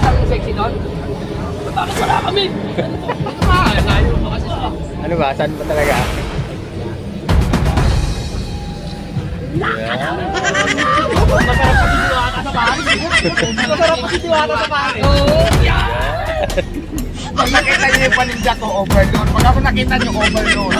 ang sexy doon? Bakit wala kami? Layo mo kasi siya. Ano ba? Saan ba talaga? Yeah. Masarap kasi diwata sa pare. Masarap kasi diwata sa pare. Oo. Pag nakita niyo yung paninda ko, overload. Pag ako nakita niyo, overload.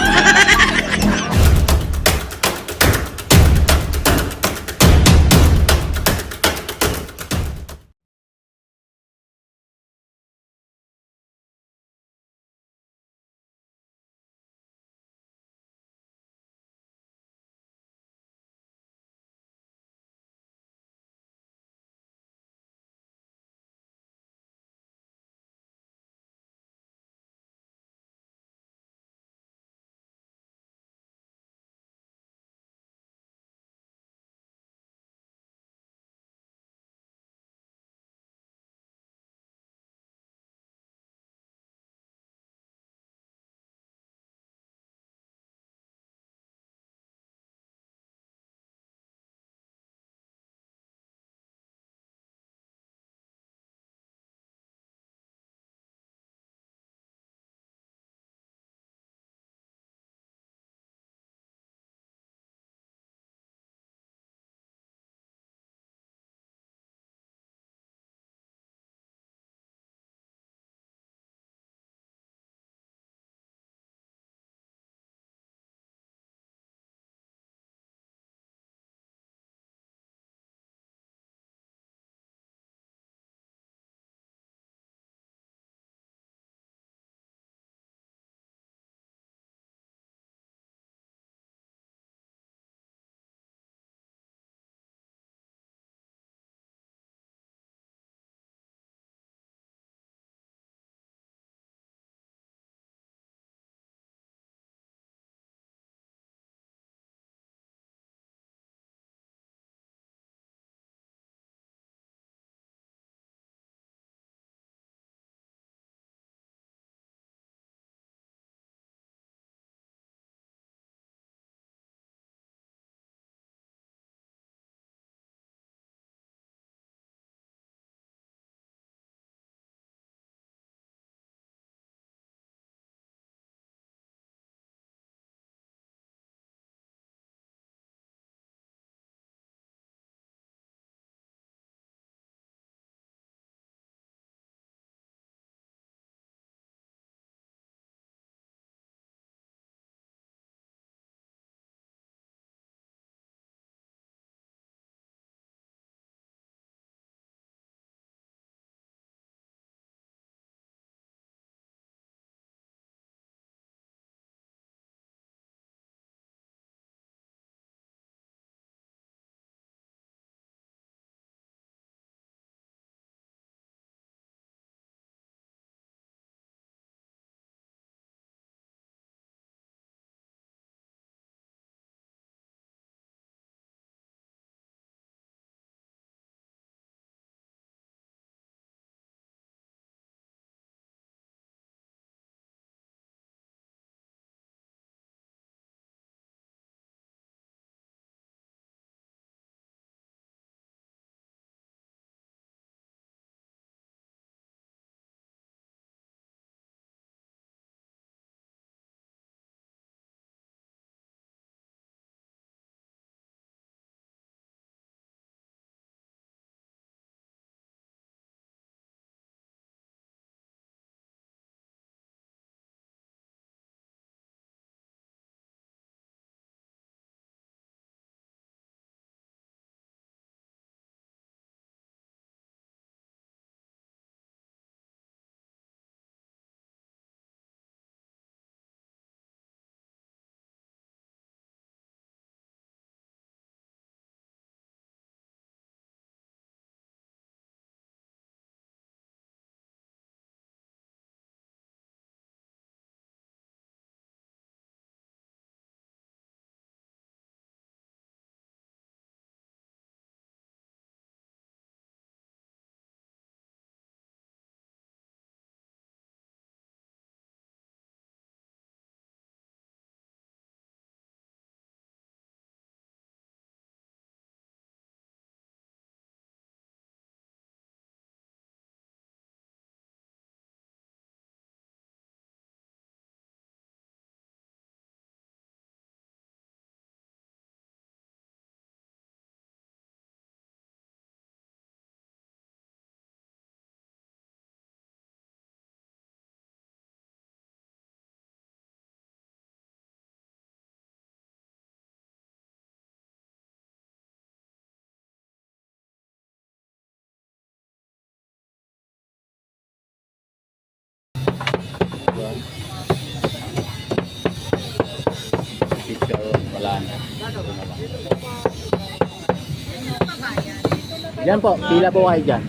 Yan po, pila po kayo dyan.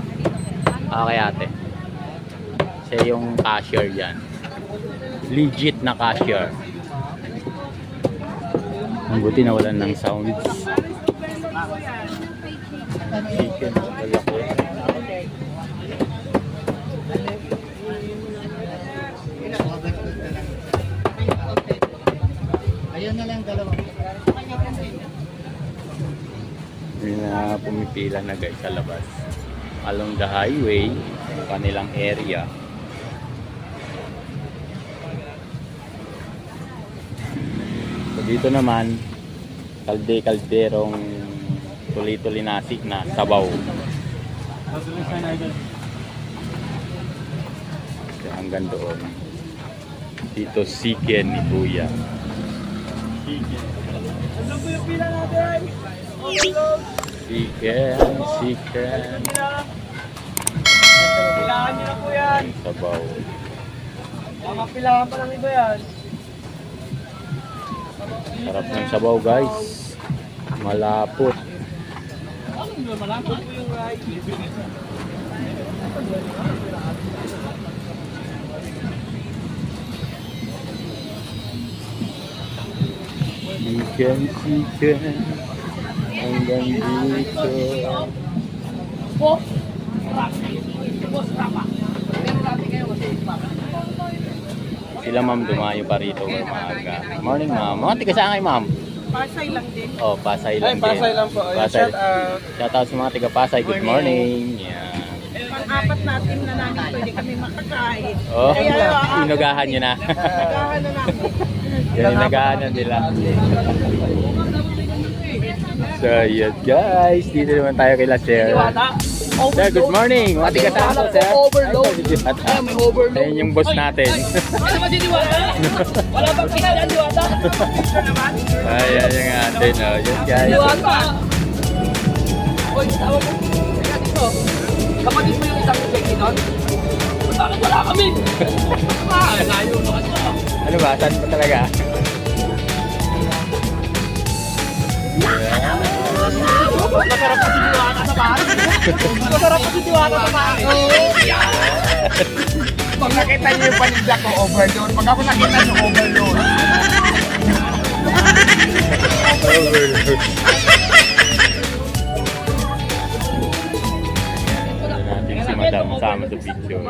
Okay ate. Siya yung cashier yan. Legit na cashier. Ang buti na walan ng sounds. Chicken. Ayun na lang dalawa. May na pumipila na guys sa labas. Along the highway, yung kanilang area. So dito naman, kalderong tuli-tuli nasi na sabaw. So, hanggang doon. Dito chicken ni Kuya. Ano po yung pila natin? Overload. Chicken. Pilahan nyo na po yan. Sabaw. Mga pilahan pa ng iba yan. Sarap ng sabaw guys. Malapot. Ano malapot po yung rice? Chicken. Hanggang dito. Po! Boss, rapa! Sila ma'am dumayo pa rito maaga. Morning ma'am. Mga tiga saan kayo ma'am? Pasay lang din. Oh, Pasay lang din. Pasay lang po. Pasay. Shout out. Shout out sa mga tiga Pasay. Good morning. Yan. Pang-apat natin na namin pwede kami makakain. Oh, Kaya, inugahan nyo na. nagahan na namin. Yan, inugahan na nila. So, yun guys. Dito naman tayo kay Sir. Sir, good morning. Mga tiga saan po, sir? Overload. Ay, may overload. Ayan yung boss natin. Ano ba si Diwata? Wala bang pila yan, Diwata? Ayan yung atin. Oh. Yun guys. Diwata! Uy, tawag mo. Kaya dito. Kapatid mo yung isang check-in doon? Bakit wala kami? Layo mo kasi. Ano ba? Saan ba talaga? Masarap kasi Diwata sa bahay. Masarap kasi Diwata sa bahay. Pag nakita niyo yung paninda ko, overload. Pag ako nakita niyo, overload. Overload. Natin si Madam sama sa picture.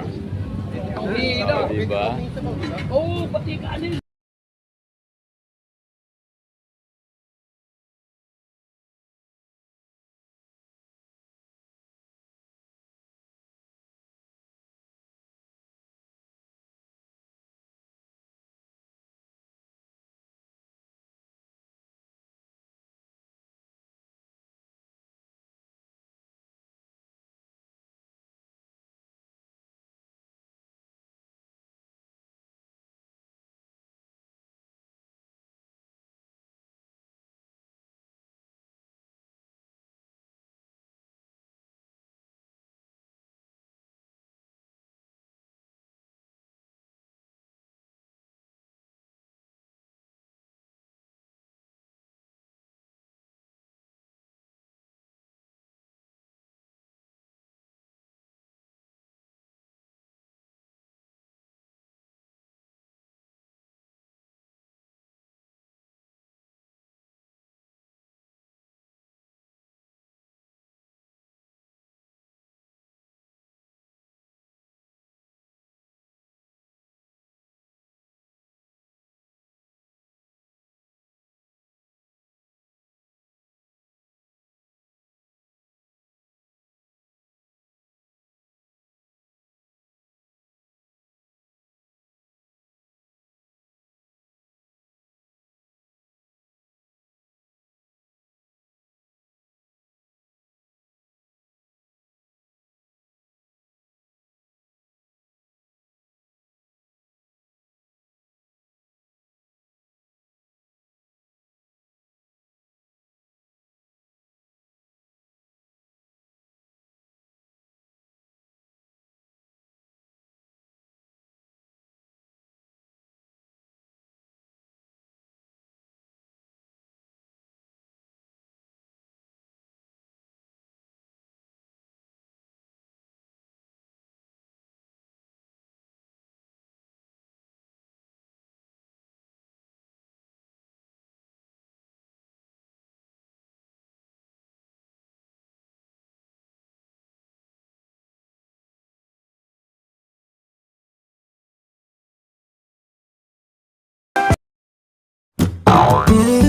Diba? Oo, pati kanin. naman.